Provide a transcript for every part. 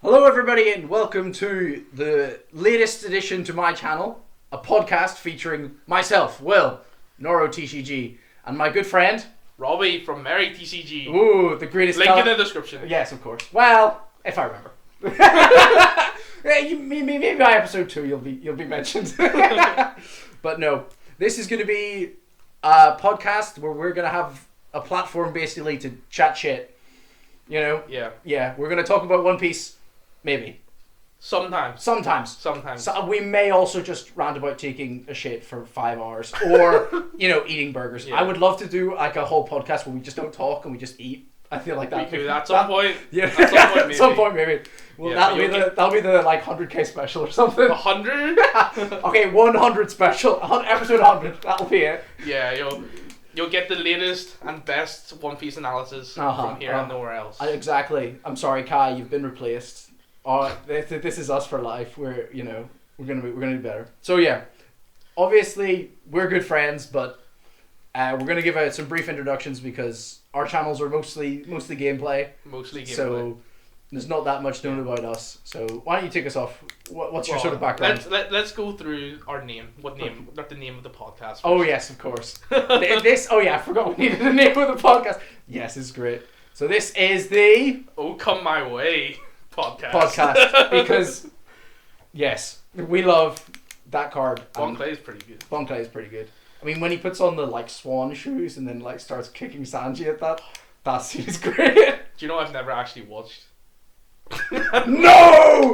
Hello everybody and welcome to the latest addition to my channel, a podcast featuring myself, Will, Noro TCG, and my good friend, Robbie from Merry TCG. ooh, the greatest Link in the description. Yes, of course. Well, if I remember. Maybe by episode 2 you'll be mentioned. But no, this is going to be a podcast where we're going to have a platform basically to chat shit. You know? Yeah. Yeah, we're going to talk about One Piece. Maybe. Sometimes. So we may also just rant about taking a shit for 5 hours or, eating burgers. Yeah. I would love to do like a whole podcast where we just don't talk and we just eat. I feel like that. We could at some point. Yeah. At some point maybe. Well, yeah, that'll be the like 100k special or something. 100? Okay, 100 special. Episode 100. That'll be it. Yeah, you'll get the latest and best One Piece analysis from here and nowhere else. Exactly. I'm sorry, Kai, you've been replaced. This is us for life. We're gonna be better. So yeah, obviously we're good friends, but we're gonna give out some brief introductions because our channels are mostly gameplay. So there's not that much known about us. So why don't you take us off? What's your sort of background? Let's go through our name. Not the name of the podcast first. Oh yes, of course. I forgot we needed the name of the podcast. Yes, it's great. So this is the Oh Come My Way podcast because yes, we love that card. Bon Clay is pretty good. I mean, when he puts on the like swan shoes and then like starts kicking Sanji at that scene is great. Do you know I've never actually watched? No,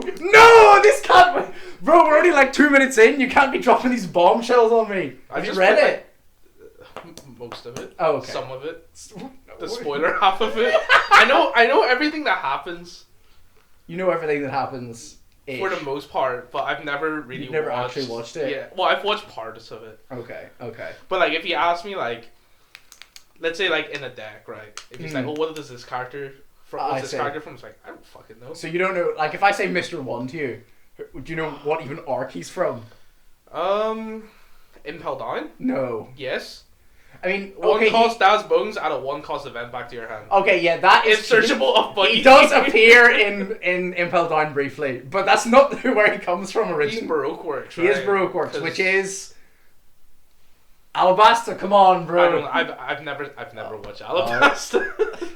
this can't be. Bro, we're only like 2 minutes in. You can't be dropping these bombshells on me. Have you read it? Most of it. Oh, okay. Some of it. The spoiler half of it. I know everything that happens. You know everything that happens. For the most part, but I've never really actually watched it? Yeah, well, I've watched parts of it. Okay. But, like, if you ask me, like, let's say, like, in a deck, right? If he's like, oh, what is this character from? What's this character from? It's like, I don't fucking know. So you don't know, like, if I say Mr. One to you, do you know what even arc he's from? Impel Down? No. Yes. I mean, one cost Daz Bones, add a 1 cost event back to your hand. Okay, yeah, that is searchable up, but he does appear in Impel Down briefly, but that's not where he comes from originally. He's Baroque Works, right? He is Baroque Works, which is Alabasta. Come on, bro. I've never watched Alabasta.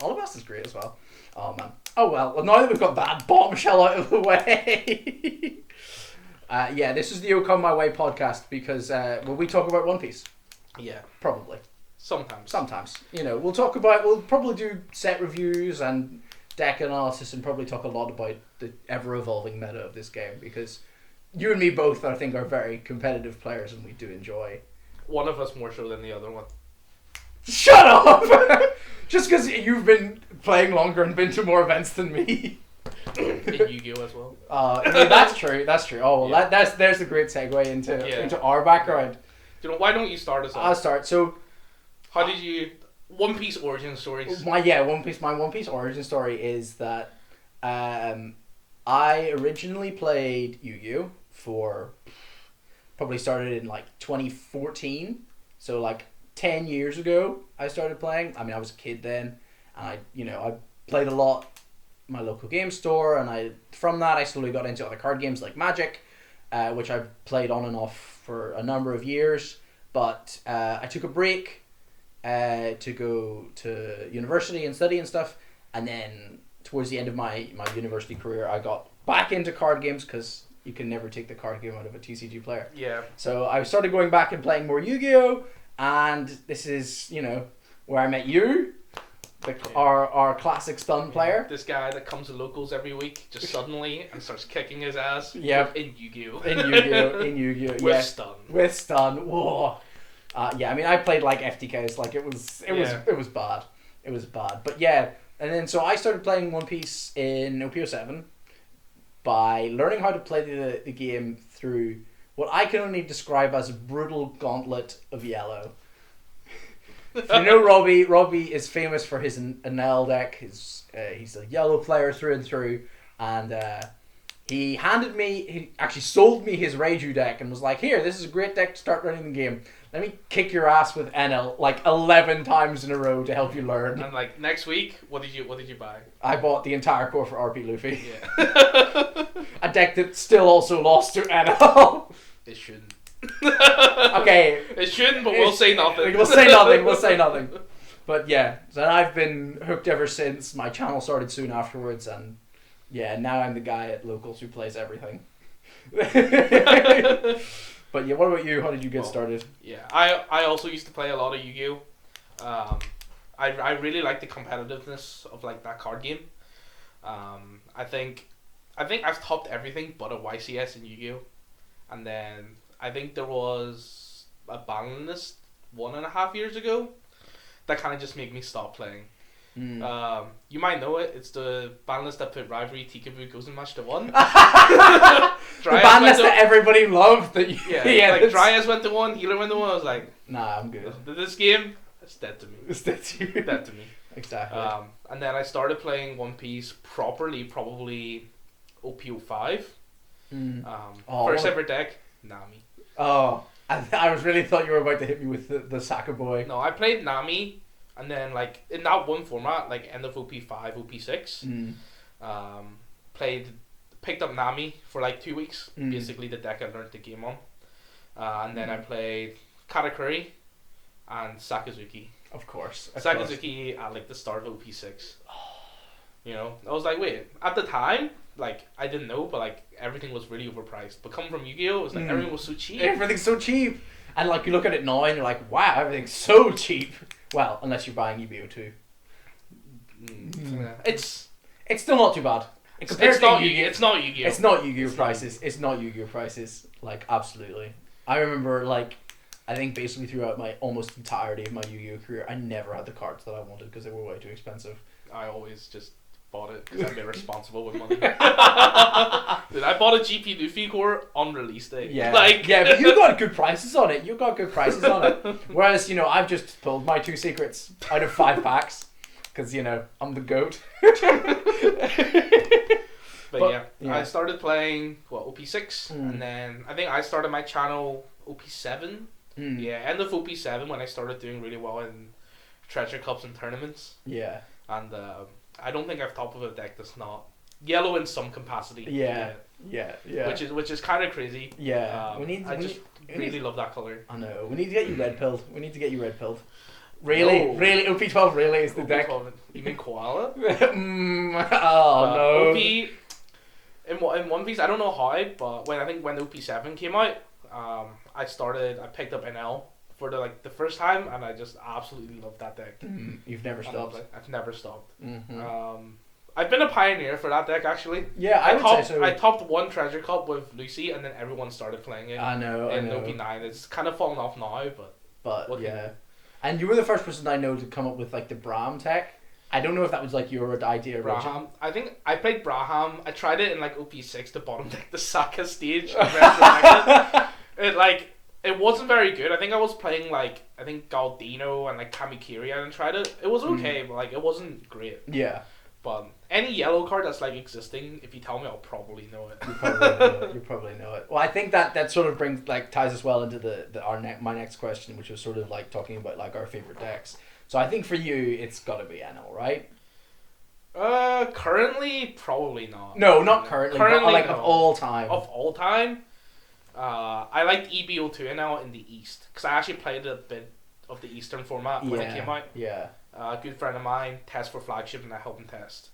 Alabasta's great as well. Oh man. Oh well. Now that we've got that bombshell out of the way, yeah, this is the O Come My Way podcast because we talk about One Piece. Yeah, probably. Sometimes. We'll probably do set reviews and deck analysis and probably talk a lot about the ever-evolving meta of this game because you and me both, I think, are very competitive players and we do enjoy. One of us more so than the other one. Shut up! Just because you've been playing longer and been to more events than me. In Yu-Gi-Oh! As well. That's true. Oh, well, yeah. There's a great segue into our background. Why don't you start us off? I'll start. So, how did you One Piece origin stories? My One Piece origin story is that I originally played Yu-Gi-Oh! For probably started in like 2014. So like 10 years ago I started playing. I mean, I was a kid then, and I played a lot in my local game store, and from that I slowly got into other card games like Magic, which I've played on and off for a number of years, but I took a break to go to university and study and stuff, and then towards the end of my university career I got back into card games because you can never take the card game out of a TCG player. Yeah. So I started going back and playing more Yu-Gi-Oh! And this is, where I met you, our classic stun player. This guy that comes to locals every week just suddenly and starts kicking his ass. Yeah. In Yu-Gi-Oh. In Yu-Gi-Oh. With stun. Whoa. Yeah, I mean, I played like FTKs. Like it was bad. It was bad. But yeah, and then so I started playing One Piece in OPO7 by learning how to play the game through what I can only describe as a brutal gauntlet of yellow. If you know Robbie is famous for his Enel deck. He's a yellow player through and through, and He actually sold me his Reiju deck and was like, here, this is a great deck to start running the game. Let me kick your ass with NL like 11 times in a row to help you learn. And like next week, what did you buy? I bought the entire core for RP Luffy. Yeah. A deck that still also lost to NL. It shouldn't. Okay. It shouldn't, but we'll say nothing. We'll say nothing. But yeah, so I've been hooked ever since. My channel started soon afterwards, and yeah, now I'm the guy at Locals who plays everything. But yeah, what about you? How did you get started? Yeah, I also used to play a lot of Yu-Gi-Oh. I really like the competitiveness of like that card game. I think I've topped everything but a YCS in Yu-Gi-Oh. And then I think there was a ban list 1.5 years ago that kind of just made me stop playing. You might know it. It's the ban list that put Rivalry, Tikaboo, Gozen Match to 1. The ban list that everybody loved. Like Dryas went to 1, Healer went to 1. I was like, nah, I'm good. This game, it's dead to me. It's dead to you. Dead to me. Exactly. And then I started playing One Piece properly, probably OP05. First ever deck, Nami. Oh, I was really thought you were about to hit me with the Saka boy. No, I played Nami, and then like in that one format, like end of OP5, OP6, picked up Nami for like 2 weeks. Basically, the deck I learned the game on, and then I played Katakuri and Sakazuki. Of course. Sakazuki at like the start of OP6. You know, I was like, wait. At the time, like I didn't know, but like everything was really overpriced. But coming from Yu-Gi-Oh, it was like everything was so cheap. Everything's so cheap, and like you look at it now and you're like, wow, everything's so cheap. Well, unless you're buying Yu-Gi-Oh 2. It's still not too bad. It's not Yu-Gi-Oh. It's not Yu-Gi-Oh prices. It's not Yu-Gi-Oh prices. Like absolutely. I remember like, I think basically throughout my almost entirety of my Yu-Gi-Oh career, I never had the cards that I wanted because they were way too expensive. I always just bought it because I'm irresponsible with money. Dude, I bought a GP Luffy core on release day. Yeah, like yeah, but you got good prices on it. Whereas I've just pulled my 2 secrets out of 5 packs because I'm the GOAT. But yeah, I started playing OP6, and then I think I started my channel OP7. Yeah, end of OP7 when I started doing really well in treasure cups and tournaments. Yeah, and I don't think I've topped with a deck that's not yellow in some capacity. Yeah. Which is kind of crazy. Yeah, I really love that color. I know. We need to get you red pilled. Really, no. Really, OP12 really is the OP12, deck. You mean koala? No. OP in One Piece, I don't know how, but when OP7 came out, I picked up NL for the first time, and I just absolutely loved that deck. You've never stopped. I've never stopped. I've been a pioneer for that deck actually. Yeah, I would say so. I topped 1 treasure cup with Lucy, and then everyone started playing it. I know. OP9, it's kind of fallen off now, but yeah. And you were the first person I know to come up with like the Brahm tech. I don't know if that was like your idea. Braham. I think I played Braham. I tried it in like OP6 to bottom deck the Saka stage. It wasn't very good. I think I was playing Galdino and like Kamikiri, and tried it. It was okay, but like it wasn't great. Yeah. But any yellow card that's like existing, if you tell me, I'll probably know it. You probably know it. Well, I think that sort of ties us well into my next question, which was sort of like talking about like our favorite decks. So I think for you, it's got to be NL, right? Currently, probably not. No, not currently. But like no. Of all time. Of all time, I liked EBO2 NL in the East because I actually played a bit of the Eastern format when it came out. Yeah. A good friend of mine test for flagship, and I helped him test.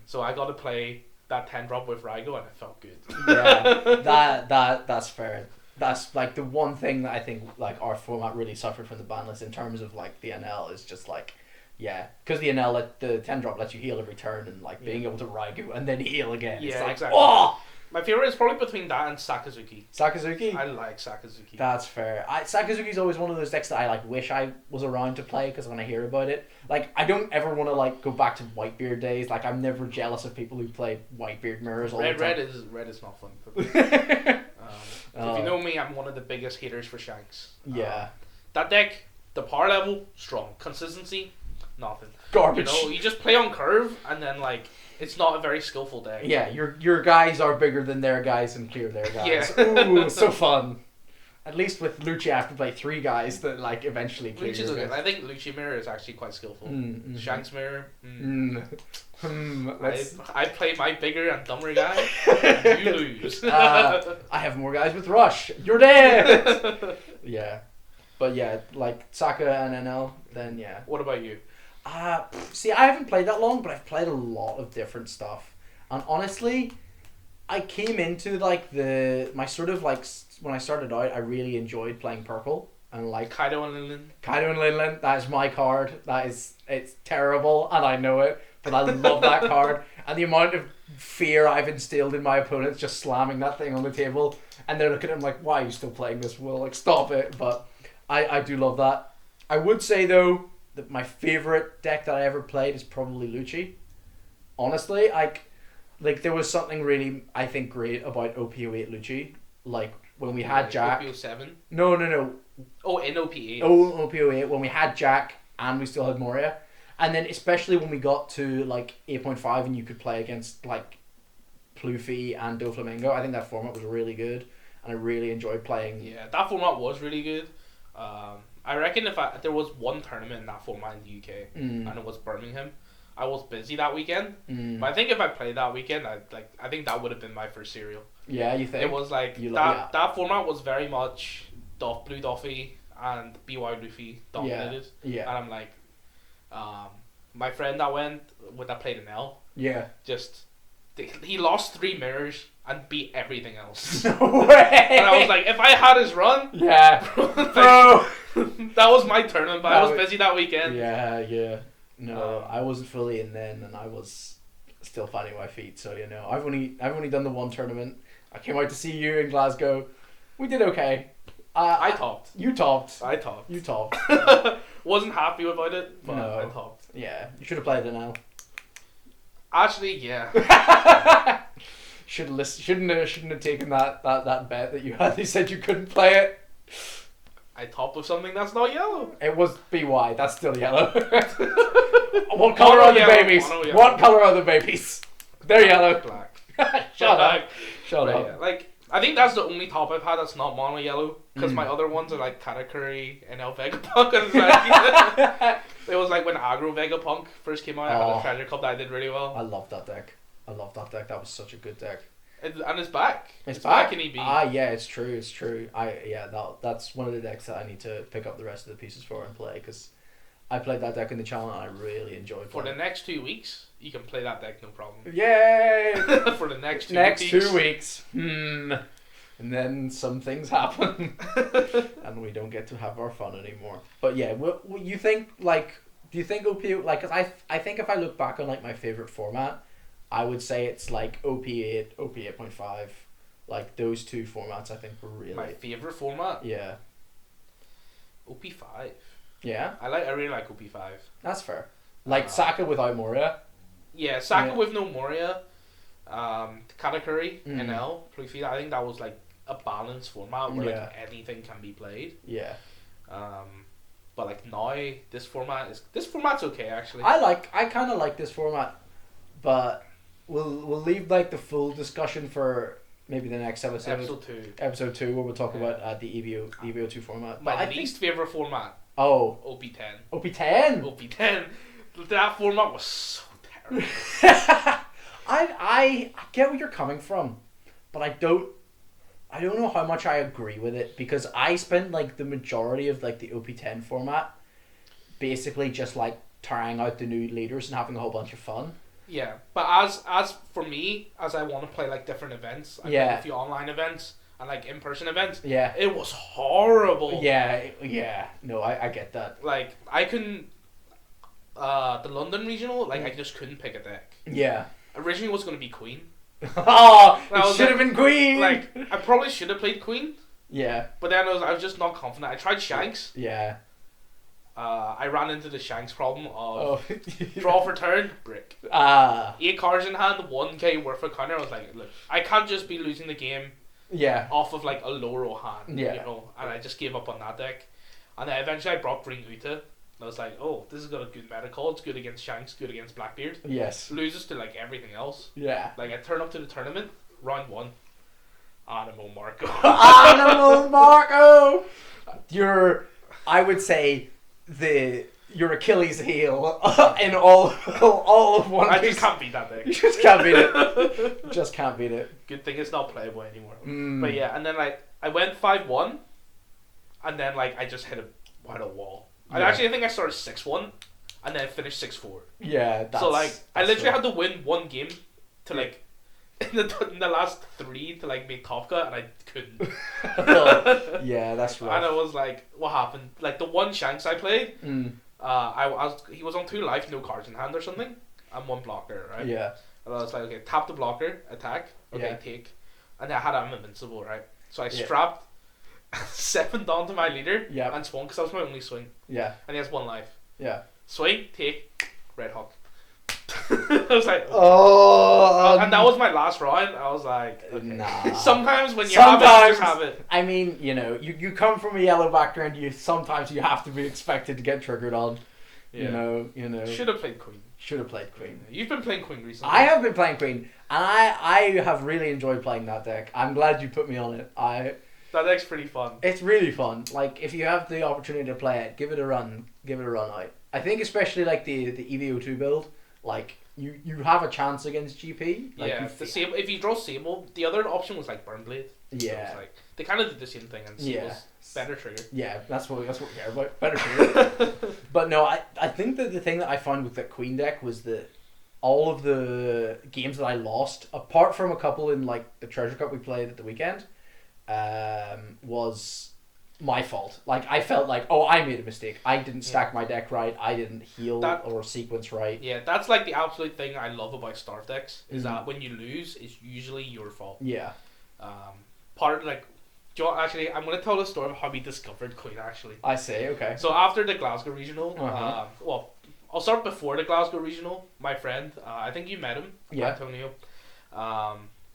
So I got to play that 10-drop with Raigo, and it felt good. Yeah, that's fair. That's like the one thing that I think like our format really suffered from the ban list in terms of like the NL is just like, because the NL the 10-drop lets you heal every turn, and like being able to Raigo and then heal again. Yeah, it's like, exactly. Oh! My favorite is probably between that and Sakazuki. Sakazuki? I like Sakazuki. That's fair. Sakazuki's always one of those decks that I like wish I was around to play because when I hear about it, like I don't ever want to like go back to Whitebeard days. Like I'm never jealous of people who play Whitebeard mirrors all the time. Red is not fun for me. If you know me, I'm one of the biggest haters for Shanks. Yeah. That deck, the power level, strong. Consistency, nothing. Garbage. You just play on curve, and then like It's not a very skillful deck. Yeah, your guys are bigger than their guys and clear their guys. Yeah. Ooh, so fun. At least with Lucci, I have to play 3 guys that like eventually clear Lucci's your okay. guys. I think Lucci Mirror is actually quite skillful. Shanks Mirror. I play my bigger and dumber guy. And you lose. I have more guys with Rush. You're dead. Yeah, but yeah, like Saka and NL. Then yeah. What about you? See, I haven't played that long, but I've played a lot of different stuff. And honestly, I came into like my sort of like when I started out, I really enjoyed playing purple and like Kaido and Linlin. Kaido and Linlin. That is my card. It's terrible, and I know it, but I love that card. And the amount of fear I've instilled in my opponents just slamming that thing on the table, and they're looking at him like, "Why are you still playing this? Will like stop it." But I do love that. I would say though that my favorite deck that I ever played is probably Lucci. Honestly, like there was something really I think great about OP08 Lucci. Like when we had Jack. OP07? No. Oh, NOP8. OP08 when we had Jack and we still had Moria. And then especially when we got to like 8.5 and you could play against like Pluffy and Doflamingo. I think that format was really good and I really enjoyed playing. Yeah, that format was really good. I reckon if there was one tournament in that format in the UK and it was Birmingham, I was busy that weekend. But I think if I played that weekend, I think that would have been my first serial. Yeah, you think? It was like that format was very much Blue Duffy and BY Luffy dominated. Yeah. And I'm like, my friend that played an L. Yeah. He lost 3 mirrors and beat everything else. No way! And I was like, if I had his run, yeah. that was my tournament. But I was busy that weekend. Yeah. No, I wasn't fully in then, and I was still finding my feet. So I've only done the one tournament. I came out to see you in Glasgow. We did okay. I topped. You topped. I topped. You topped. Wasn't happy about it, but No. I topped. Yeah, you should have played it now. Actually, yeah. Shouldn't have taken that bet that you had. You said you couldn't play it. I topped with something that's not yellow. It was BY. That's still yellow. What color are the babies? What color are the babies? They're yellow. Black. Shut up. Yeah, like I think that's the only top I've had that's not mono yellow. Because my other ones are like Katakuri and El Vegapunk. And like, it was like when Aggro Vegapunk first came out. I had a treasure cup that I did really well. I love that deck. That was such a good deck. And it's back. It's back in EB. Yeah, it's true. That's one of the decks that I need to pick up the rest of the pieces for and play because I played that deck in the channel and I really enjoyed it. For the next 2 weeks, you can play that deck no problem. Yay! For the next 2 weeks. And then some things happen and we don't get to have our fun anymore. But yeah, what you think, like, do you think OP, like, cause I think if I look back on like my favorite format, I would say it's like OP8, OP8.5, like those 2 formats I think were really... My favorite format? Yeah. OP5. Yeah? I really like OP5. That's fair. Like Saka without Moria? Yeah, Saka with no Moria, Katakuri, NL, Pluffy, I think that was like a balanced format where like anything can be played. Yeah. But like now this format's okay actually. I kind of like this format, but we'll leave like the full discussion for maybe the next episode. Episode 2 where we'll talk about the EVO2 format. My least favorite format. Oh. OP10. OP10. OP10. That format was so terrible. I get where you're coming from, but I don't know how much I agree with it because I spent like the majority of like the OP10 format basically just like trying out the new leaders and having a whole bunch of fun. Yeah, but as for me, as I want to play like different events, I play a few online events and like in-person events. Yeah, it was horrible. Yeah. No, I get that. Like I couldn't, the London regional, like I just couldn't pick a deck. Yeah. Originally it was going to be Queen. Oh, it should have been Queen. Like I probably should have played Queen. Yeah. But then I was just not confident. I tried Shanks. Yeah. I ran into the Shanks problem of draw for turn, brick. 8 cards in hand, 1k worth of counter. I was like, look, I can't just be losing the game off of like a low roll hand, you know, and I just gave up on that deck. And then eventually I brought Green Uta, I was like, oh, this has got a good meta call. It's good against Shanks, good against Blackbeard. Yes. Loses to like everything else. Yeah. Like I turn up to the tournament, round 1, Animo Marco. Animal Marco! I would say, your Achilles heel in all of One Piece. I just can't beat that deck. You just can't beat it. Just can't beat it. Good thing it's not playable anymore. But yeah, and then like I went 5-1, and then like I just hit a wall. Yeah. I think I started 6-1, and then I finished 6-4. Yeah, that's... So like I literally right. had to win one game to like in the last 3 to like make top cut, and I couldn't. Yeah, that's right. And I was like, what happened? Like the one Shanks I played, he was on 2 life, no cards in hand or something, and 1 blocker, right? Yeah. And I was like, okay, tap the blocker, attack, okay, Yeah. take, and I had I'm invincible, right? So I Yeah. strapped 7 down to my leader, Yeah. and swung because that was my only swing, Yeah. and he has 1 life. Yeah. Swing, take, Red Hawk. I was like, oh, and that was my last round. I was like, okay. Nah. Sometimes when you have it, you just have it. I mean, you come from a yellow background. Sometimes you have to be expected to get triggered on. Yeah. You know. Should have played Queen. Should have played Queen. You've been playing Queen recently. I have been playing Queen, and I have really enjoyed playing that deck. I'm glad you put me on it. That deck's pretty fun. It's really fun. Like, if you have the opportunity to play it, give it a run. Give it a run out. I think especially like the EVO2 build, like you have a chance against GP. Like, yeah, if you draw Sable, the other option was like Burnblade. Yeah. So like they kind of did the same thing, and Sable's better trigger. Yeah, that's what we care about. Better trigger. But no, I think that the thing that I found with that Queen deck was that all of the games that I lost, apart from a couple in like the Treasure Cup we played at the weekend, was my fault. Like, I felt like, oh, I made a mistake. I didn't stack my deck right. I didn't heal or sequence right. Yeah, that's like the absolute thing I love about Starve decks, is that when you lose, it's usually your fault. Yeah. Actually, I'm going to tell the story of how we discovered Queen, actually. I say, okay. So after the Glasgow Regional, I'll start before the Glasgow Regional. My friend, I think you met him, Antonio.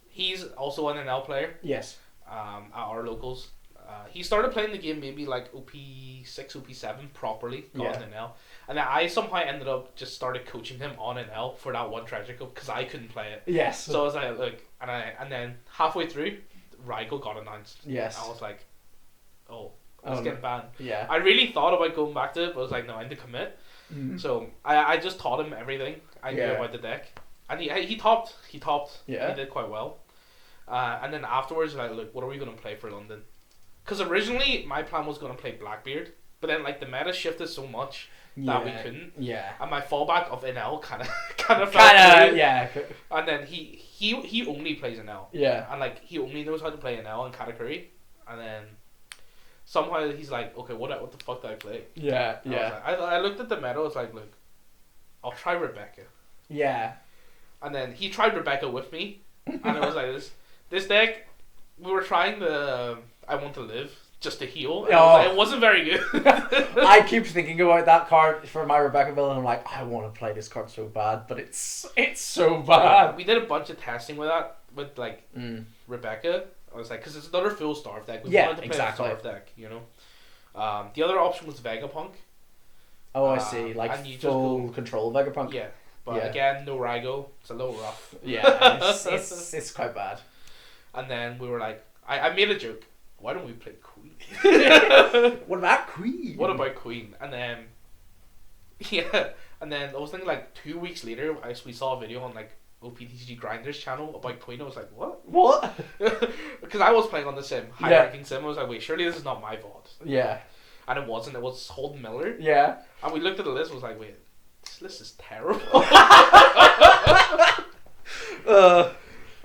He's also an NL player. Yes. At our locals. He started playing the game maybe like OP6, OP7 properly, got an NL. And then I somehow ended up just started coaching him on NL for that one Treasure Cup because I couldn't play it. Yes. So I was like, look, and then halfway through, Rygo got announced. Yes. I was like, it's getting banned. Yeah. I really thought about going back to it, but I was like, no, I need to commit. Mm-hmm. So I just taught him everything I knew about the deck. And he topped. Yeah. He did quite well. And then afterwards, like, look, what are we going to play for London? Because originally, my plan was going to play Blackbeard, but then, like, the meta shifted so much that we couldn't. Yeah. And my fallback of NL kind of fell through. Yeah. And then he only plays NL. Yeah. And, like, he only knows how to play NL and Katakuri. And then somehow he's like, okay, what the fuck do I play? Yeah, yeah. I looked at the meta, I was like, look, I'll try Rebecca. Yeah. And then he tried Rebecca with me, and it was like, this deck, we were trying the I Want to Live just to heal. And it wasn't very good. I keep thinking about that card for my Rebecca build, and I'm like, I want to play this card so bad, but it's so bad. We did a bunch of testing with that, with like Rebecca. I was like, because it's another full Starve deck. We wanted to play a Starve deck, you know. The other option was Vegapunk. Oh, I see. Like full control Vegapunk. Yeah. But again, no Rygo. It's a little rough. Yeah, it's quite bad. And then we were like, I made a joke. Why don't we play Queen? What about Queen? What about Queen? And then, and then I was thinking like 2 weeks later, we saw a video on like OPTCG Grinders channel about Queen. I was like, what? What? Because I was playing on the sim, high ranking sim. I was like, wait, surely this is not my VOD. Yeah. And it wasn't. It was Holden Miller. Yeah. And we looked at the list. Was like, wait, this list is terrible.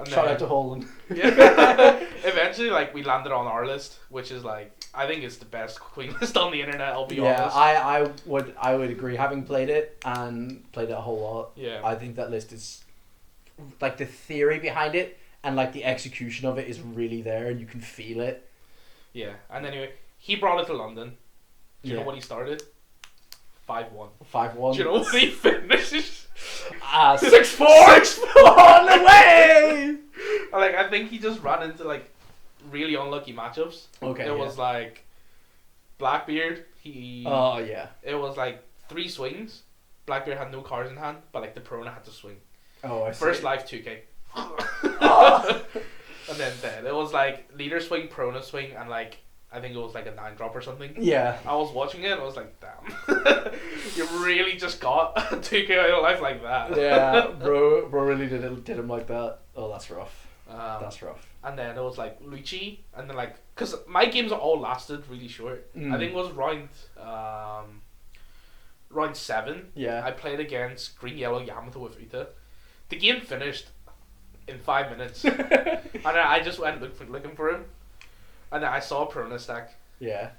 Shout out to Holden. Yeah. Eventually, like, we landed on our list, which is like, I think it's the best Queen list on the internet. I'll be honest. Yeah, I would agree. Having played it and played it a whole lot, I think that list is like the theory behind it and like the execution of it is really there, and you can feel it. Yeah, and anyway, he brought it to London. Do you know what he started? 5-1. 5-1. Do you know what he finished? 6-4. 6-4 on the way. Like, I think he just ran into like really unlucky matchups. Okay. It was like Blackbeard. It was like 3 swings. Blackbeard had no cards in hand, but like the Perona had to swing. Oh, I see. First life 2K. Oh. And then dead. It was like leader swing, Perona swing, and like I think it was like a 9-drop or something. Yeah. I was watching it and I was like, damn. You really just got 2K out of life like that. Yeah, bro really did him like that. Oh, that's rough. That's rough. And then it was like Luigi, and then like, because my games all lasted really short. I think it was round 7. Yeah. I played against Green Yellow Yamato with Uta. The game finished in 5 minutes. And I just went looking for him. And then I saw a Perona stack. Yeah.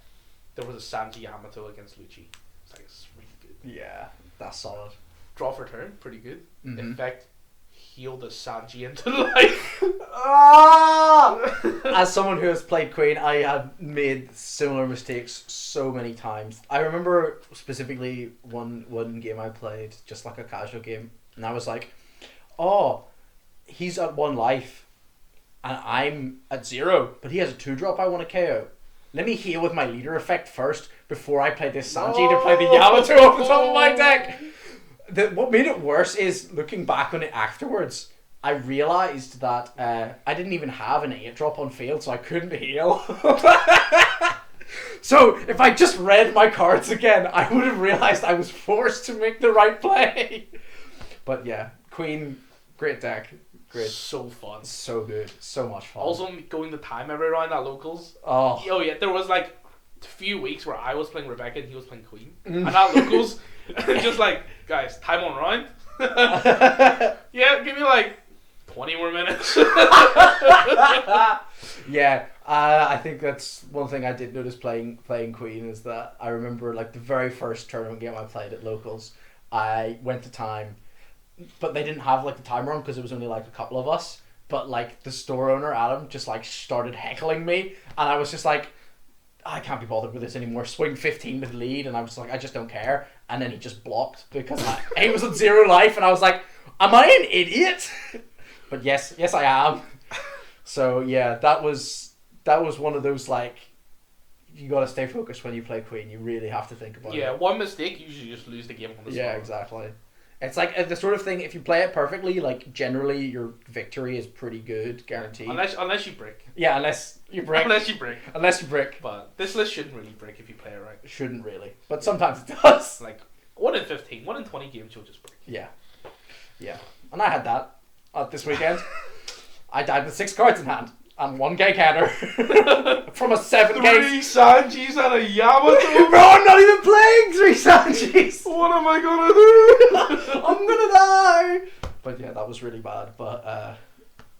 There was a Sanji Yamato against Luigi. It's like, it's really good. Yeah, that's solid. Draw for turn, pretty good. Mm-hmm. In fact, heal the Sanji into life. As someone who has played Queen, I have made similar mistakes so many times. I remember specifically one game I played, just like a casual game, and I was like, oh, he's at 1 life, and I'm at 0, but he has a 2-drop I want to KO. Let me heal with my leader effect first before I play this Sanji to play the Yamato off the top of my deck. What made it worse is, looking back on it afterwards, I realised that I didn't even have an 8-drop on field, so I couldn't heal. So if I just read my cards again, I would have realised I was forced to make the right play. But yeah, Queen, great deck. Great. So fun. So good. So much fun. Also, going the time every round at locals. Oh yeah, there was like a few weeks where I was playing Rebecca and he was playing Queen. And at locals, just like, guys, time on round. Yeah, give me like 20 more minutes. Yeah, I think that's one thing I did notice playing Queen is that I remember like the very first tournament game I played at locals, I went to time, but they didn't have like the timer on because it was only like a couple of us. But like the store owner Adam just like started heckling me, and I was just like, I can't be bothered with this anymore. Swing 15 with lead, and I was like, I just don't care. And then he just blocked because he was at 0 life, and I was like, am I an idiot? But yes I am. So yeah, that was one of those like, you gotta stay focused when you play Queen. You really have to think about it. Yeah, one mistake, you usually just lose the game on the spot. Yeah, exactly. It's like the sort of thing, if you play it perfectly, like generally your victory is pretty good, guaranteed. Unless you break. Yeah, unless you break. Unless you break. Unless you break. But this list shouldn't really break if you play it right. It shouldn't really. But sometimes it does. Like 1 in 15, 1 in 20 games you'll just break. Yeah. Yeah. And I had that this weekend. I died with 6 cards in hand and 1 gay counter from a 7 gate. 3 Sanjis and a Yamato. Bro, I'm not even playing 3 Sanjis. What am I gonna do? I'm gonna die. But yeah, that was really bad. But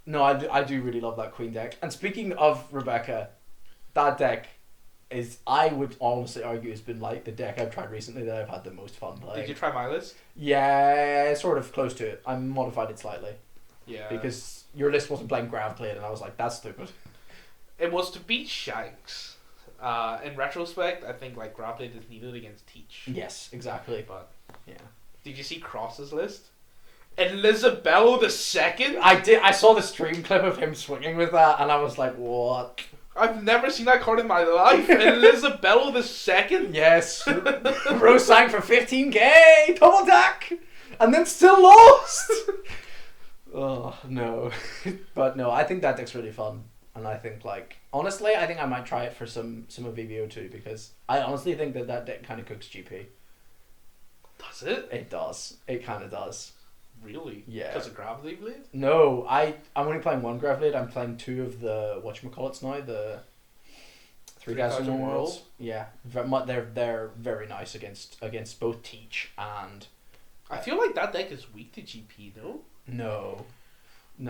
no, I do really love that Queen deck. And speaking of Rebecca, that deck is, I would honestly argue, has been like the deck I've tried recently that I've had the most fun playing. Did you try my list? Yeah, sort of close to it. I modified it slightly. Yeah. Because your list wasn't playing Graveblade, and I was like, that's stupid. It was to beat Shanks. In retrospect, I think like Graveblade is needed against Teach. Yes, exactly. But yeah. Did you see Cross's list? Elizabello the Second. I did. I saw the stream clip of him swinging with that, and I was like, what? I've never seen that card in my life. Elizabello the Second. Yes. Rose sang for 15k, double attack, and then still lost. Oh no. But no, I think that deck's really fun, and I think like honestly, I think I might try it for some of VBO too, because I honestly think that deck kind of cooks GP. Does it? It does. It kind of does. Really? Yeah. Because of Gravity Blade? No, I'm only playing 1 Graveblade. I'm playing 2 of the whatchamacallits now, the 3000 Worlds. Yeah, they're very nice against both Teach and. I feel like that deck is weak to GP, though. No,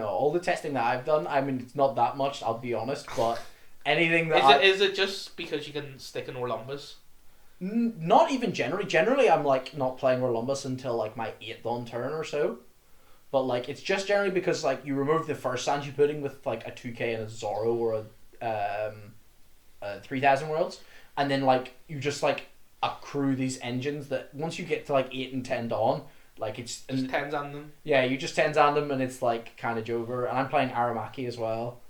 all the testing that I've done, I mean, it's not that much, I'll be honest, but anything that Is it just because you can stick an Orlumbus? Not even generally. Generally, I'm like not playing Orlumbus until like my 8th on turn or so. But like it's just generally because like you remove the first Sanji pudding with like a 2k and a Zoro or a 3000 Worlds, and then like you just like accrue these engines that once you get to like 8 and 10 dawn, like it's just tens on them. Yeah, you just tens on them, and it's like kind of over. And I'm playing Aramaki as well.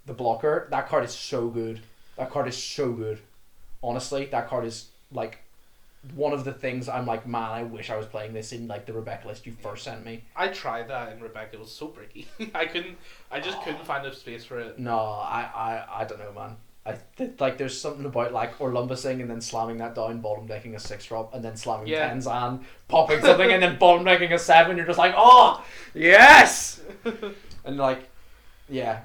The blocker, that card is so good. Honestly, that card is like one of the things I'm like, man, I wish I was playing this in like the Rebecca list you first sent me. I tried that in Rebecca. It was so bricky. I just couldn't find a space for it. No, I don't know, man. Like there's something about like Orlumbusing and then slamming that down, bottom decking a 6-drop, and then slamming Tenzan, popping something, and then bottom decking a 7. You're just like, oh yes, and like, yeah,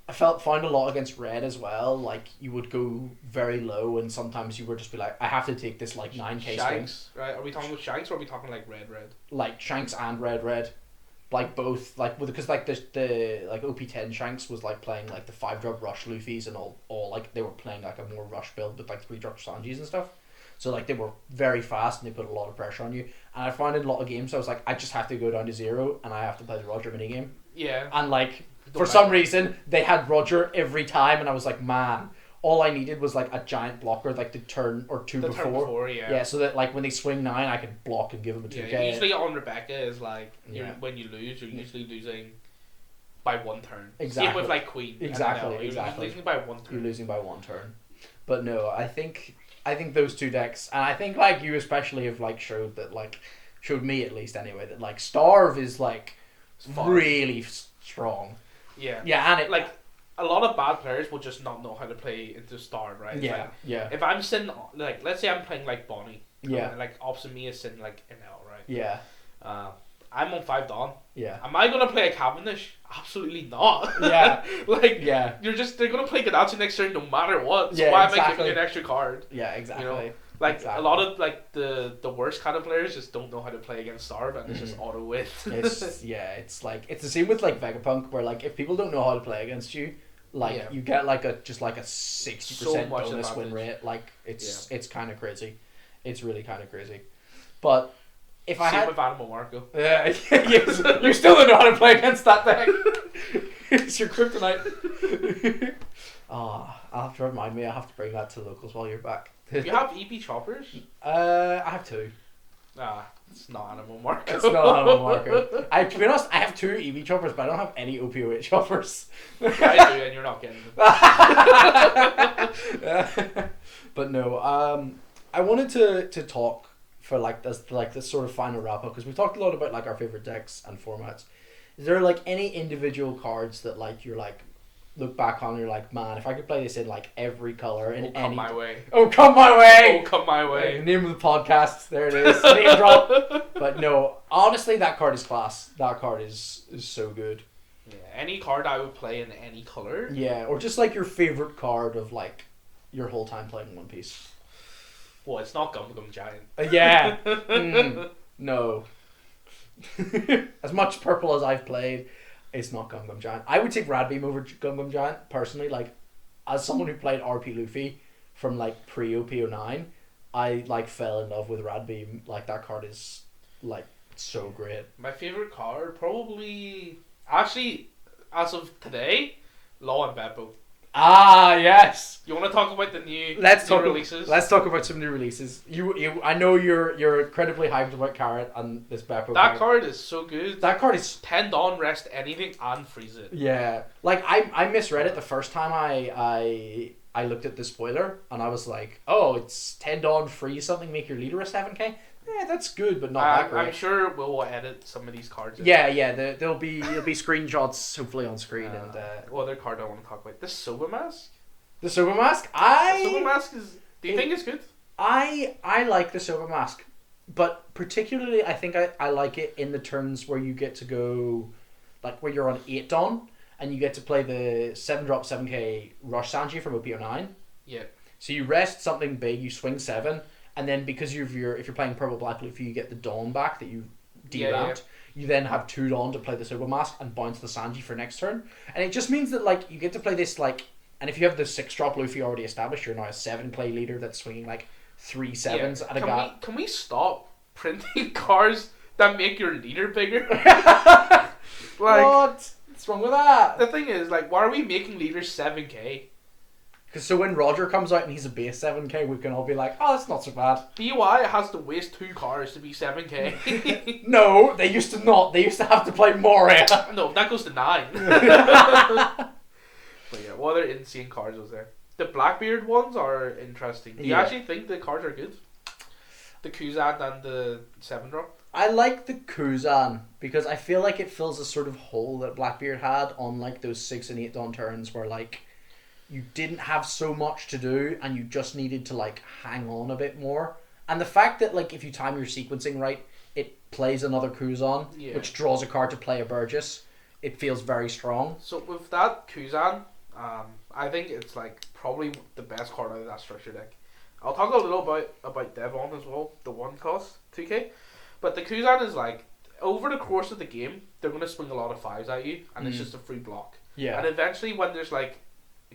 I found a lot against red as well. Like you would go very low, and sometimes you would just be like, I have to take this like 9k swing. Shanks, right? Are we talking about Shanks or are we talking like red? Like Shanks and red. Like both, like because like the like OP10 Shanks was like playing like the 5-drop rush Luffy's and all like they were playing like a more rush build with like 3-drop Sanjis and stuff. So like they were very fast and they put a lot of pressure on you. And I found in a lot of games I was like, I just have to go down to 0 and I have to play the Roger minigame. Yeah. And like for some reason they had Roger every time and I was like, man, all I needed was like a giant blocker like the turn or two before. Turn before, yeah. Yeah, so that like when they swing 9 I could block and give them a 2k. Yeah, usually on Rebecca is like when you lose, you're usually losing by 1 turn. Exactly. Same with like Queen. Exactly. You're losing by 1 turn. You're losing by 1 turn. But no, I think those two decks, and I think like you especially have like showed me at least anyway that like Starve is like really strong. Yeah. Yeah, and it like a lot of bad players will just not know how to play into Starve, right? It's yeah, like, yeah. If I'm sitting like, let's say I'm playing like Bonnie. Yeah. And like opposite me is sitting like NL, right? Yeah. I'm on 5 Dawn. Yeah. Am I gonna play a Cavendish? Absolutely not. Yeah. like yeah. They're gonna play Gadachi next turn no matter what. So yeah, why exactly. am I giving an extra card? Yeah, exactly. You know? Like exactly. a lot of like the worst kind of players just don't know how to play against Starve and it's just auto win. it's like it's the same with like Vegapunk where like if people don't know how to play against you, like you get like a 60% bonus win rate. Like it's kind of crazy. It's really kind of crazy. But if I had with Animal Marco. Yeah, you still don't know how to play against that deck. It's your kryptonite. I'll have to remind me. I have to bring that to locals while you're back. You have EP choppers? I have 2. It's not Animal Marco. It's not Animal Marco. To be honest, I have 2 EV choppers, but I don't have any OPOH choppers. I do, and you're not getting them. But no, I wanted to talk for this sort of final wrap up because we talked a lot about like our favorite decks and formats. Is there like any individual cards that like you're like look back on and you're like, man, if I could play this in like every color in any come my way. Oh, come my way. Oh, come my way. Name of the podcast. There it is. Name drop. But no, honestly, that card is class. That card is so good. Yeah, any card I would play in any color. Yeah, or just like your favorite card of like your whole time playing One Piece. Well, it's not Gum Gum Giant. Yeah. No. As much purple as I've played, it's not Gum Gum Giant. I would take Radbeam over Gum Gum Giant, personally. Like, as someone who played RP Luffy from, like, pre-OP09, I, like, fell in love with Radbeam. Like, that card is, like, so great. My favourite card, probably... Actually, as of today, Law and Beppo. Ah, yes. You want to talk about the new releases? Let's talk about some new releases. I know you're incredibly hyped about Carrot and this Beppo. That card is so good. That card is 10 Dawn, rest anything and freeze it. Yeah, like I misread it the first time I looked at the spoiler and I was like, oh, it's 10 Dawn, freeze something, make your leader a 7k. Yeah, that's good, but not that great. I'm sure we'll edit some of these cards. There'll be screenshots hopefully on screen and. What other card I want to talk about? The Soba Mask. The Soba Mask. The Soba Mask is. Do you think it's good? I like the Soba Mask, but particularly I think I like it in the turns where you get to go, like where you're on 8 Dawn and you get to play the 7-drop 7k Rush Sanji from OP09. Yeah. So you rest something big, you swing 7. And then because if you're playing Purple Black Luffy, you get the Dawn back that you deramped. Yeah. You then have 2 Dawn to play the Soba Mask and bounce the Sanji for next turn. And it just means that like you get to play this like, and if you have the 6-drop Luffy already established, you're now a 7-play leader that's swinging like 3 7s at a guy. Can we stop printing cards that make your leader bigger? What's wrong with that? The thing is, like, why are we making leaders 7k? So when Roger comes out and he's a base 7k, we can all be like, oh, that's not so bad. BY has to waste 2 cards to be 7k. No, they used to not. They used to have to play Moria. No, that goes to 9. But yeah, what other insane cards was there? The Blackbeard ones are interesting. Do you actually think the cards are good? The Kuzan and the 7-drop. I like the Kuzan because I feel like it fills a sort of hole that Blackbeard had on like those 6 and 8 dawn turns where like you didn't have so much to do and you just needed to like hang on a bit more. And the fact that like if you time your sequencing right, it plays another Kuzan, which draws a card to play a Burgess. It feels very strong. So with that Kuzan, I think it's like probably the best card out of that structure deck. I'll talk a little about Devon as well, the 1 cost 2k. But the Kuzan is like, over the course of the game, they're going to swing a lot of 5s at you, and it's just a free block. Yeah. And eventually when there's like,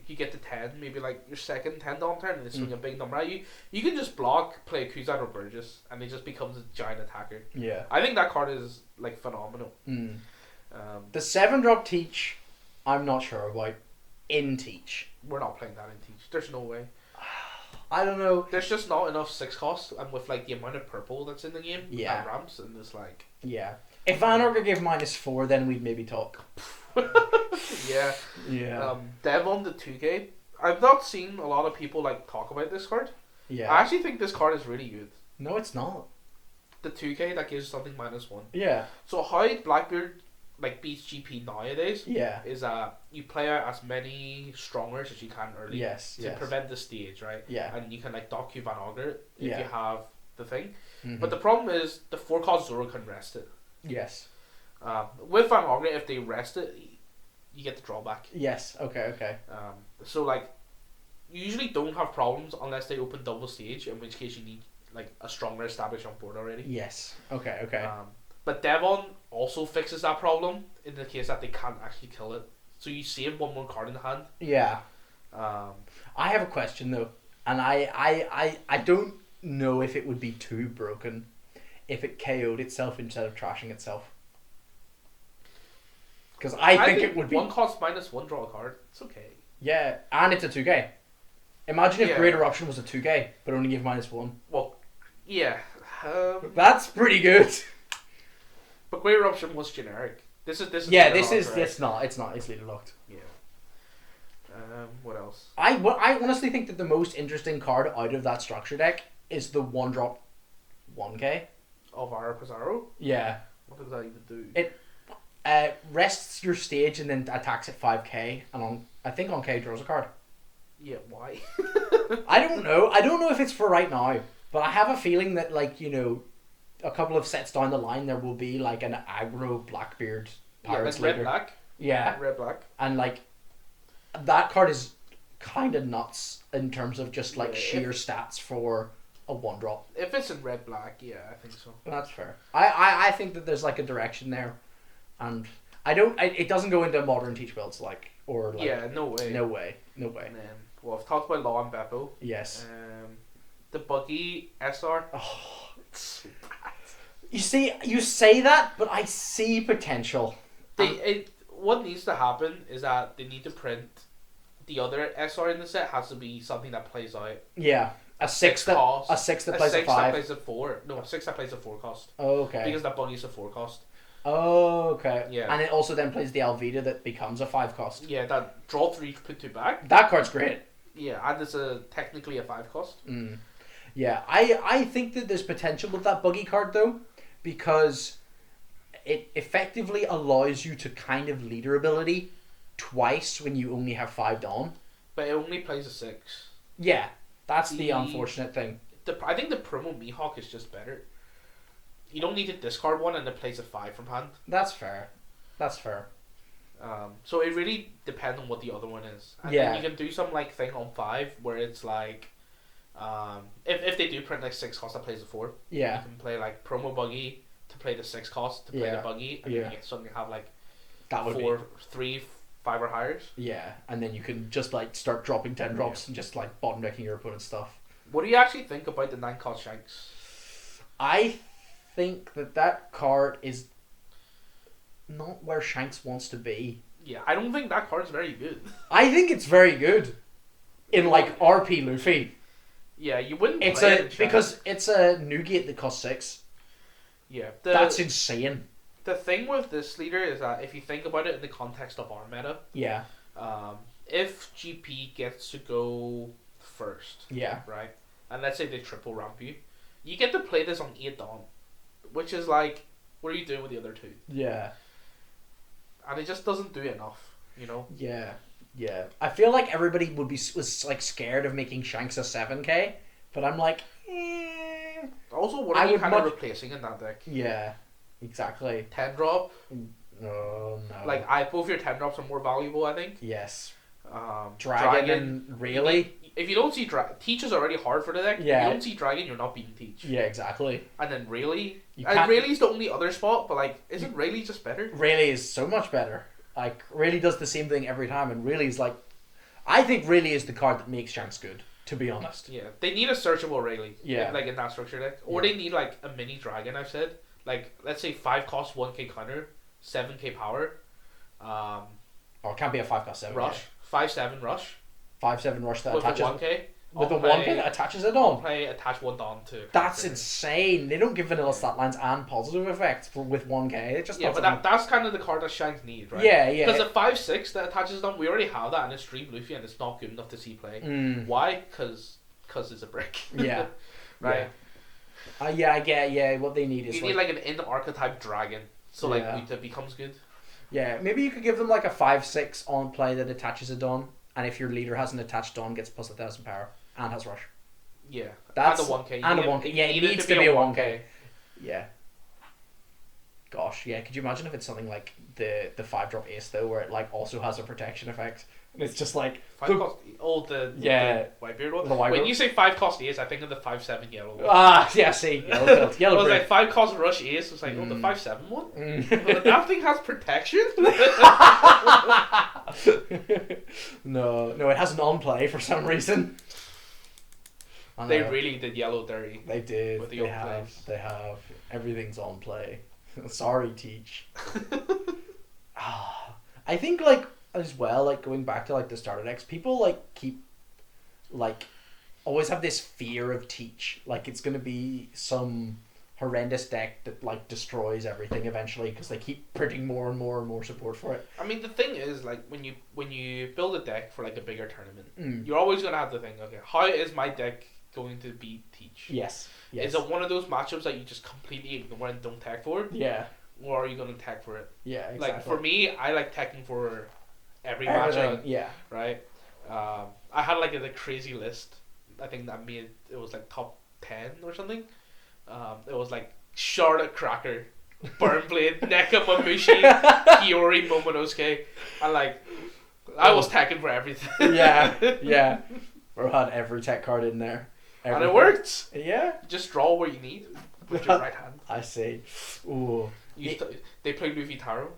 you get to 10, maybe like your second 10 down turn, and they swing a big number at you, you can just block, play a Kuzan or Burgess, and it just becomes a giant attacker. Yeah. I think that card is like phenomenal. The 7-drop Teach, I'm not sure about in Teach. We're not playing that in Teach. There's no way. I don't know. There's just not enough 6 costs, and with like the amount of purple that's in the game, and ramps, and it's like... Yeah. If Van Orga gave -4, then we'd maybe talk. Yeah. Yeah. Devon the 2K. I've not seen a lot of people like talk about this card. Yeah. I actually think this card is really good. No, it's not. The 2K that gives something -1. Yeah. So how Blackbeard like beats GP nowadays Yeah. is you play out as many strongers as you can early. Yes. To prevent the stage, right? Yeah. And you can like dock you Van Auger if Yeah. you have the thing. Mm-hmm. But the problem is the 4-cost Zoro can rest it. Yes. With Van Auger, if they rest it, you get the drawback. Yes. Okay. So like, you usually don't have problems unless they open double stage, in which case you need like a stronger established on board already. Yes. Okay. But Devon also fixes that problem in the case that they can't actually kill it. So you save 1 more card in the hand. Yeah. I have a question though, and I don't know if it would be too broken if it KO'd itself instead of trashing itself. Because I think it would be 1 cost -1, draw a card. It's okay. Yeah, and it's a 2K. Imagine if Great Eruption was a 2K, but only give -1. Well, yeah. That's pretty good. But Great Eruption was generic. This is it's not. It's leader locked. Yeah. What else? I honestly think that the most interesting card out of that structure deck is the 1-drop 1K. Alvaro Pizarro? Yeah. What does that even do? It rests your stage and then attacks at 5K, and on K draws a card. Yeah, why? I don't know. I don't know if it's for right now, but I have a feeling that like, you know, a couple of sets down the line there will be like an aggro Blackbeard Pirates like leader. Red-Black. Yeah. Red-Black. And like that card is kind of nuts in terms of just like sheer stats for a 1-drop. If it's in Red-Black, yeah, I think so. That's fair. I think that there's like a direction there, and it doesn't go into modern Teach builds like no way. No way. Well, I've talked about Law and Beppo. Yes. The buggy SR. Oh, it's so bad. You see, you say that, but I see potential. What needs to happen is that they need to print the other SR in the set has to be something that plays out. Yeah. A 6 that plays a 5. That plays a 4. No, a 6 that plays a 4 cost. Oh, okay. Because that buggy's a 4 cost. Oh, okay. Yeah. And it also then plays the Alvida that becomes a 5 cost. Yeah, that draw 3, put 2 back. That card's great. Yeah, and it's technically a 5 cost. Yeah, I think that there's potential with that buggy card though, because it effectively allows you to kind of leader ability twice when you only have 5 Dawn. But it only plays a 6. Yeah, that's the unfortunate thing. I think the promo Mihawk is just better. You don't need to discard one and it plays a 5 from hand. That's fair. So it really depends on what the other one is. And then you can do some like thing on 5 where it's like, if they do print like 6 cost that plays a 4. Yeah. You can play like promo buggy to play the 6 cost to play the buggy, and then you suddenly have like that would 4, 3, 5 or higher. Yeah, and then you can just like start dropping 10 drops and just like bottom decking your opponent's stuff. What do you actually think about the 9 cost Shanks? I think that card is not where Shanks wants to be. Yeah, I don't think that card's very good. I think it's very good in like RP Luffy. Yeah, you wouldn't play it because it's a new gate that costs 6. Yeah. That's insane. The thing with this leader is that if you think about it in the context of our meta, yeah. If GP gets to go first, yeah, right, and let's say they triple ramp you, you get to play this on 8 Dawn, which is like, what are you doing with the other 2? Yeah. And it just doesn't do enough, you know? Yeah. Yeah. I feel like everybody was like scared of making Shanks a 7k, but I'm like, Also, what are you kind of replacing in that deck? Yeah. Exactly. 10 drop. No. Like both your 10 drops are more valuable, I think. Yes. Dragon, really? If you don't see Teach is already hard for the deck. Yeah. If you don't see Dragon, you're not beating Teach. Yeah, exactly. And then Rayleigh's the only other spot, but like, isn't Rayleigh just better? Rayleigh is so much better. Like, Rayleigh does the same thing every time, and Rayleigh's like, I think Rayleigh is the card that makes Shanks good, to be honest. Yeah, they need a searchable Rayleigh. Yeah. Like in that structure deck, or they need like a mini Dragon. I've said, like, let's say 5 cost 1k counter, 7k power. Or it can't be a 5/7 rush. 5/7 rush. 5/7 rush that with attaches 1k. With the 1k that attaches it on. Play attach 1 Dawn to. That's insane. They don't give vanilla stat lines and positive effects with 1k. It just that's kind of the card that Shanks need, right? Yeah. Because the 5/6 that attaches them, we already have that in a Stream Luffy, and it's not good enough to see play. Why? Because it's a brick. Yeah. Right. Yeah. I get. Yeah. What they need is you need like an in archetype dragon, so like it becomes good. Yeah, maybe you could give them like a 5/6 on play that attaches a Dawn, and if your leader has an attached Dawn, gets plus 1,000 power and has rush. Yeah, that's and a 1k. And a 1k. Yeah, it needs to be a 1k. Yeah. Gosh, yeah. Could you imagine if it's something like the 5-drop Ace though, where it like also has a protection effect, and it's just like the Whitebeard one. When you say 5 cost Ace, I think of the 5/7 yellow one. See, yellow it was like 5 cost rush Ace. It was like the 5/7 one. That thing has protection. No, it has an on play for some reason. They really did yellow dirty. They did. With the They have. Everything's on play. Sorry, Teach. I think like as well, like going back to like the starter decks, people like keep like always have this fear of Teach, like it's gonna be some horrendous deck that like destroys everything eventually because they keep printing more and more and more support for it. I mean, the thing is, like when you build a deck for like a bigger tournament, you're always gonna have to think, okay, how is my deck going to beat Teach? Yes. Is it one of those matchups that you just completely ignore and don't tech for? Yeah. Or are you gonna tech for it? Yeah, exactly. Like for me, I like teching for every matchup. Yeah. Right. I had like a crazy list. I think that made it was like top 10 or something. It was like Charlotte Cracker, Burnblade, Neko Mamushi, Kiori Momonosuke, and like I was teching for everything. Yeah. We had every tech card in there. And it worked. Yeah. Just draw where you need with your right hand. I see. Ooh. They play Luffy Taro.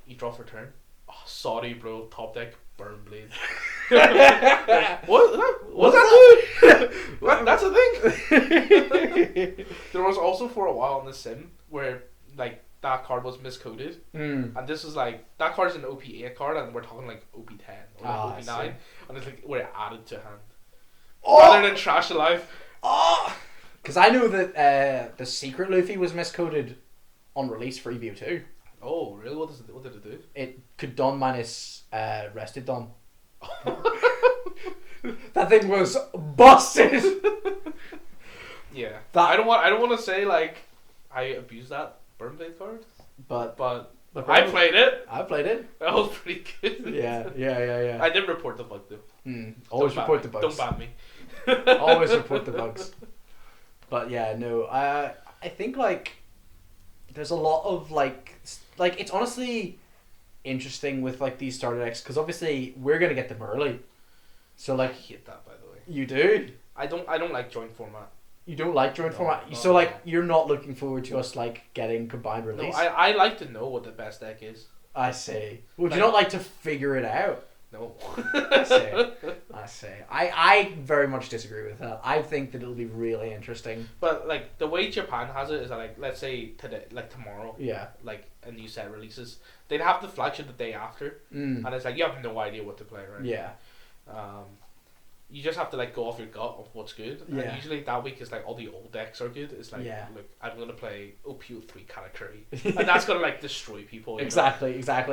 You draw for turn. Oh, sorry, bro. Top deck Burnblade. What's that? That's a thing. There was also for a while on the sim where like that card was miscoded, and this is like that card is an OP8 card, and we're talking like OP10 or like OP9, and it's like where it added to hand rather than trash alive. Because I know that the secret Luffy was miscoded on release for EVO2. Oh, really? What did it do? It could Dawn minus rested Dawn. That thing was busted. Yeah. I don't want to say like I abused that Burnblade card, but I played it. I played it. That was pretty good. Yeah. I did report the bug though. Always report the bugs. Don't ban me. Always report the bugs. But yeah, no. I think like there's a lot of like it's honestly interesting with like these starter decks because obviously we're gonna get them early. So like, I hate that, by the way. You do? I don't like joint format. You don't like joint format? So like you're not looking forward to us like getting combined release? No, I like to know what the best deck is. I see. Would you not like to figure it out? No. I see. I very much disagree with that. I think that it'll be really interesting. But like the way Japan has it is that, like, let's say today, like tomorrow, like a new set releases, they'd have the flagship the day after, and it's like you have no idea what to play, right? Yeah. you just have to like go off your gut of what's good. Yeah. And usually that week is like all the old decks are good. It's like, Yeah. look, I'm gonna play OPO3 Katakuri, and that's gonna like destroy people. You know? Exactly. It's like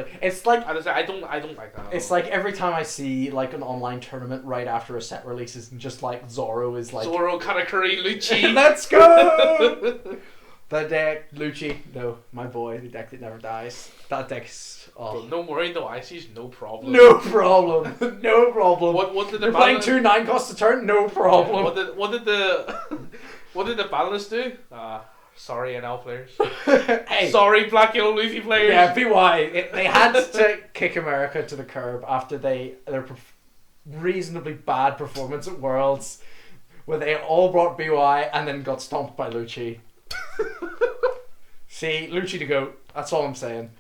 And it's like, I don't like that. it's like every time I see like an online tournament right after a set releases, and just like Zoro is like Zoro, Katakuri, Lucci. let's go. The deck, Lucci, no, my boy, the deck that never dies. That deck's Bro, no worry, no ICs, no problem. no problem, no problem. What did the You're playing balance- 2 9 cost a turn, no problem. What did the balance do? Sorry, NL players. Hey, Sorry, Black Yellow Luffy players. yeah, BY. They had to kick America to the curb after their reasonably bad performance at Worlds, where they all brought BY and then got stomped by Lucci. See, Lucci to go. That's all I'm saying.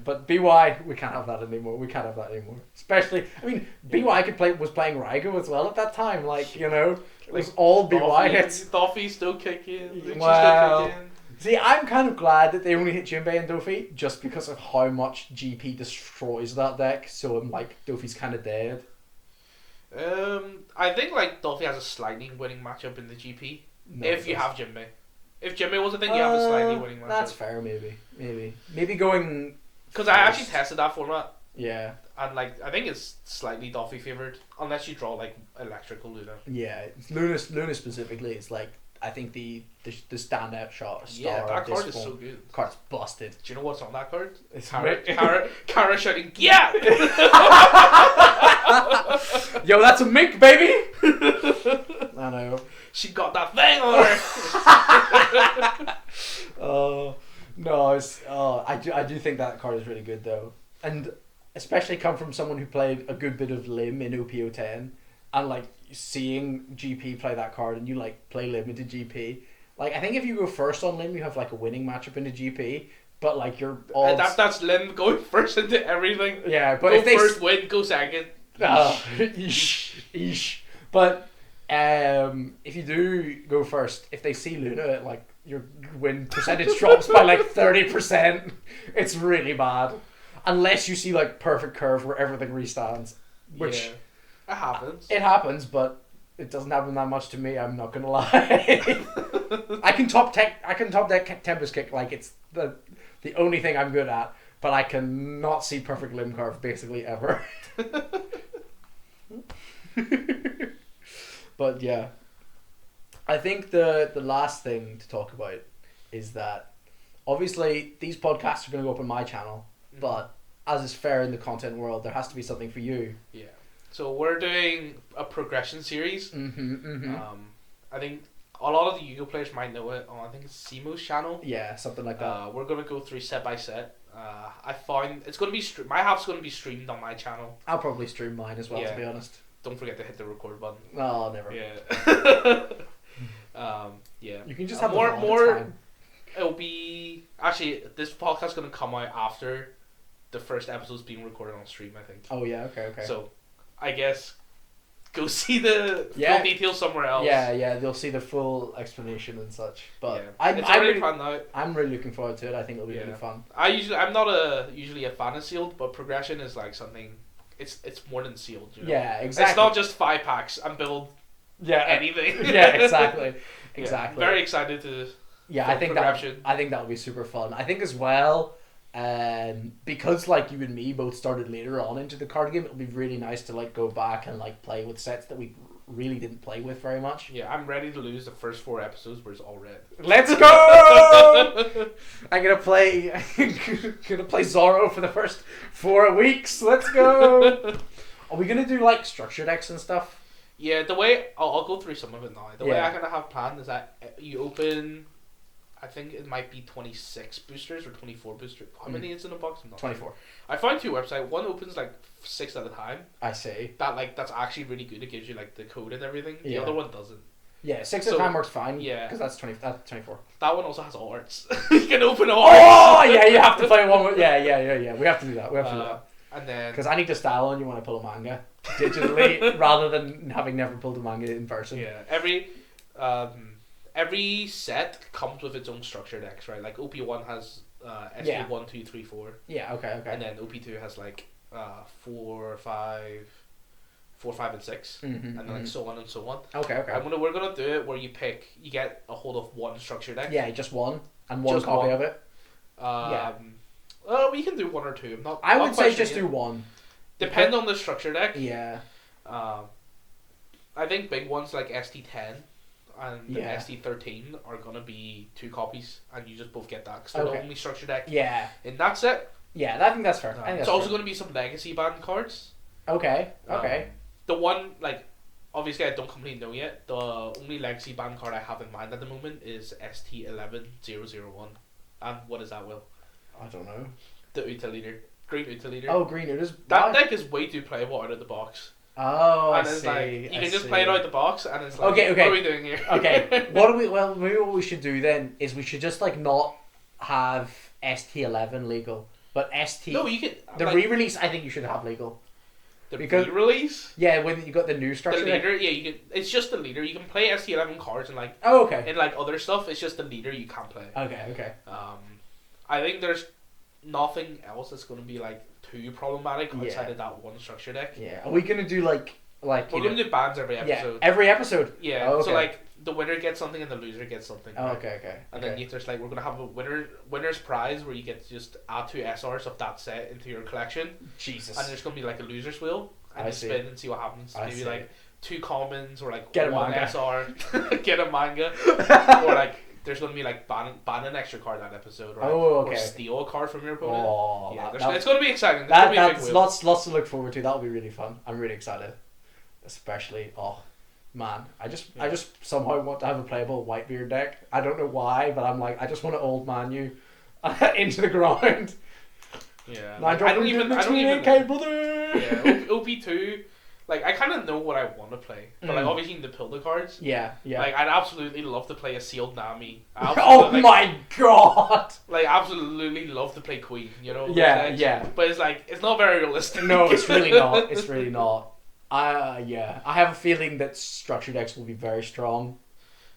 But BY, we can't have that anymore. Especially, I mean, BY was playing Raigo as well at that time. Like, you know, it was all BY hits. Doffy's still kicking. Lucci's Wow. still kicking. See, I'm kind of glad that they only hit Jinbei and Dofi just because of how much GP destroys that deck. So I'm like, Dofi's kind of dead. I think like Doffy has a slightly winning matchup in the GP. No, If it you doesn't. have Jinbei. If Jinbei was a thing, you have a slightly winning matchup. That's fair, maybe going. Because I actually tested that format, Yeah, and like I think it's slightly Doffy favored, unless you draw like Electrical Luna. yeah. Luna specifically is like, I think the standout star. Yeah, of that this card is form. so good. Card's busted. Do you know what's on that card? It's Kara shouting, yeah! Yo, that's a mink, baby. I know. She got that thing on her! No, I do think that card is really good though, and especially come from someone who played a good bit of Lim in OPO 10, and like seeing GP play that card and you like play Lim into GP. Like, I think if you go first on Lim, you have like a winning matchup into GP, but like your odds. That's Lim going first into everything. Yeah, but go if they first, win, go second. Eesh. But if you do go first, if they see Luna, like your win percentage drops by like 30%. It's really bad, unless you see like perfect curve where everything restands, which it happens. It happens, but it doesn't happen that much to me. I'm not gonna lie. I can top deck Tempest Kick like it's the only thing I'm good at, but I cannot see perfect limb curve basically ever. But yeah, I think the last thing to talk about is that obviously these podcasts are going to go up on my channel, but as is fair in the content world, there has to be something for you. Yeah. So we're doing a progression series. Mm-hmm. I think a lot of the Yu-Gi-Oh players might know it on, I think it's Simo's channel. Yeah, something like that. We're gonna go through set by set. I found it's gonna be my half's gonna be streamed on my channel. I'll probably stream mine as well, Yeah. to be honest. Don't forget to hit the record button. Oh, never. Yeah. Yeah. You can just have more. the VOD, it's fine. It'll be actually this podcast's gonna come out after the first episode's being recorded on stream, I think. Oh yeah, okay. So, I guess go see the Yeah. full details somewhere else. Yeah, they'll see the full explanation and such. But yeah. It's already fun now. I'm really looking forward to it. I think it'll be Yeah. really fun. I'm not usually a fan of sealed, but progression is like something. It's more than sealed. You know? Yeah, exactly. It's not just 5 packs and build anything. Yeah, exactly. Exactly. Very excited to. Yeah, for I think progression. that would be super fun. I think as well, because like you and me both started later on into the card game, it'll be really nice to like go back and like play with sets that we really didn't play with very much. Yeah, I'm ready to lose the first 4 episodes where it's all red. Let's go! I'm gonna play Zorro for the first 4 weeks. Let's go! Are we gonna do like structured decks and stuff? Yeah, the way I'll go through some of it now. The way Yeah. I kind of have planned is that you open, I think it might be 26 boosters or 24 boosters. How many is in a box? I'm not 24. sure. I found 2 websites. One opens like 6 at a time. I see. That's actually really good. It gives you like the code and everything. The Yeah. other one doesn't. Yeah, 6 at a So, time works fine. yeah. Because that's 24. That one also has arts. You can open all. Oh yeah, you have to play one with yeah. We have to do that. And then Because I need to style on you when I pull a manga digitally rather than having never pulled a manga in person. yeah, every set comes with its own structure decks, right? Like OP1 has SP Yeah. 1, 2, 3, 4, Yeah. Okay. and then OP2 has like 4, 5, 4, 5, and 6, and then like so on and so on. Okay. And we're gonna do it where you get a hold of one structure deck. Yeah, just one and one Just copy one. of it. Well, we can do 1 or 2. I would say just do one. Depend on the structure deck. Yeah. I think big ones like ST10 and the ST13 are gonna be 2 copies, and you just both get that because they're the only structure deck. Yeah. And that's it. Yeah, I think that's fair. It's also gonna be some legacy band cards. Okay. The one, like, obviously I don't completely know yet. The only legacy band card I have in mind at the moment is ST11001. And what is that, Will? I don't know. The Uta leader. Green Uta leader. Oh, Green Uta. That deck is way too playable out of the box. Oh, and I it's see. Like, you can just play it out the box, and it's like, okay. What are we doing here? Okay. Maybe what we should do then is we should just like not have ST11 legal, but ST. No, you can. The re-release, I think you should have legal. The re-release? Yeah, when you got the new structure. The leader, yeah, you can. It's just the leader. You can play ST11 cards and like. Oh, okay. And like other stuff, it's just the leader you can't play. Okay. I think there's nothing else that's going to be like too problematic outside of that one structure deck. Yeah. Are we gonna do like we're going to do bans every episode? Yeah, every episode. Yeah. Oh, okay. So like the winner gets something and the loser gets something. Oh, okay. And then there's like we're gonna have a winner's prize where you get to just add 2 SRs of that set into your collection. Jesus. And there's gonna be like a loser's wheel and you spin and see what happens. Maybe like 2 commons or like get 1 SR, get a manga, or like there's gonna be like ban an extra card that episode, right? Or steal a card from your opponent. Oh, yeah, it's gonna be exciting. That's lots to look forward to. That'll be really fun. I'm really excited, especially man, I just somehow want to have a playable Whitebeard deck. I don't know why, but I'm like, I just want to old man you into the ground. Yeah. I don't even brother. Yeah, OP2. Like, I kind of know what I want to play, but like obviously you need to pull the cards. Yeah. Like, I'd absolutely love to play a sealed Nami. Oh my god! Like, absolutely love to play Queen. You know. Yeah. But it's like it's not very realistic. No, it's really not. It's really not. I have a feeling that structure decks will be very strong.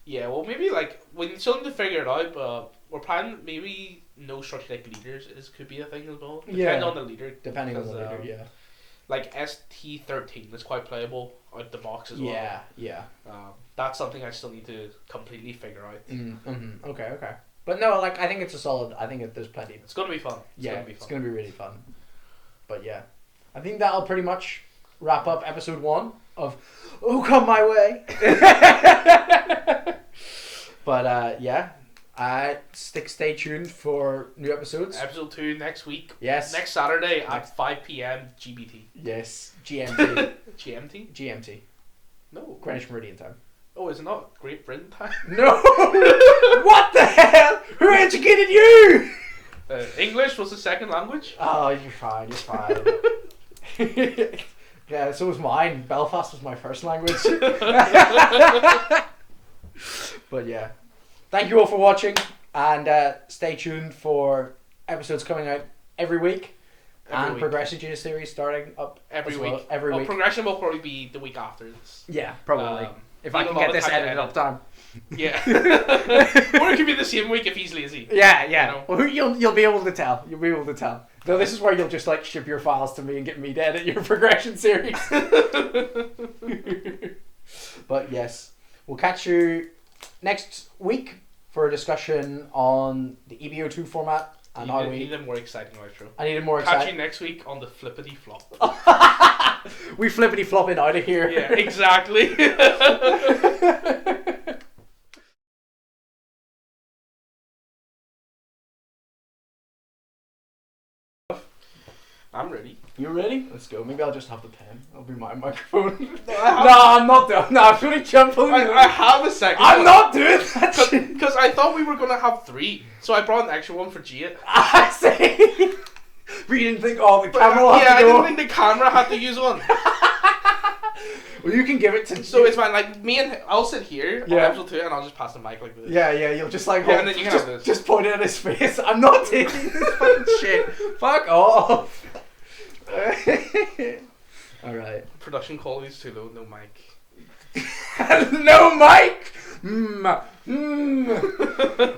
Yeah, well, maybe like we still need to figure it out, but we're planning maybe no structure deck leaders could be a thing as well. Depending on the leader. Depending on the leader, yeah. Like ST13 is quite playable out the box as well. Yeah. That's something I still need to completely figure out. Okay. But no, like I think it's a solid. I think there's plenty. It's gonna be fun. It's gonna be really fun. But yeah, I think that'll pretty much wrap up episode 1 of Oh Come My Way. But stay tuned for new episodes. Episode 2 next week. Yes. Next Saturday at 5 p.m. GBT. Yes. GMT. GMT? GMT. No. Greenwich Meridian time. Oh, is it not Great Britain time? No. What the hell? Who educated you? English was the second language. Oh, you're fine. Yeah, so was mine. Belfast was my first language. But yeah. Thank you all for watching, and stay tuned for episodes coming out every week. Progression Genius series starting up every week. Every week. Progression will probably be the week after this. Yeah, probably. If I can get this edited up time. Yeah. Or it could be the same week if he's lazy. Yeah. You know? Well, you'll be able to tell. Though this is where you'll just like ship your files to me and get me to edit your progression series. But yes, we'll catch you next week for a discussion on the EBO2 format and how we need a more exciting outro. I need a more exciting. Catch you next week on the flippity flop. We flippity flopping out of here. Yeah, exactly. I'm ready. You ready? Let's go. Maybe I'll just have the pen. I'll be my microphone. No, I'm not doing. No, I'm really jumping. I have a second. I'm not doing that. Because I thought we were gonna have 3, so I brought an extra one for Gia. I see. But you didn't think, the camera will have to go. I didn't think the camera had to use one. Well, you can give it to. So it's fine. Like me and I'll sit here on episode 2, and I'll just pass the mic like this. Yeah. You'll just like. And then you can have this. Just point it at his face. I'm not taking this fucking shit. Fuck off. Alright. Production quality's too low, no mic. No mic!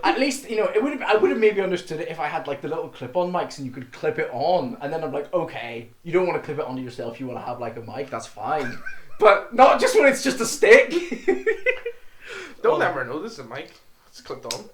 At least, you know, I would have maybe understood it if I had like the little clip-on mics and you could clip it on, and then I'm like, okay, you don't want to clip it onto yourself, you want to have like a mic, that's fine. But not just when it's just a stick. Don't ever know this is a mic. It's clipped on.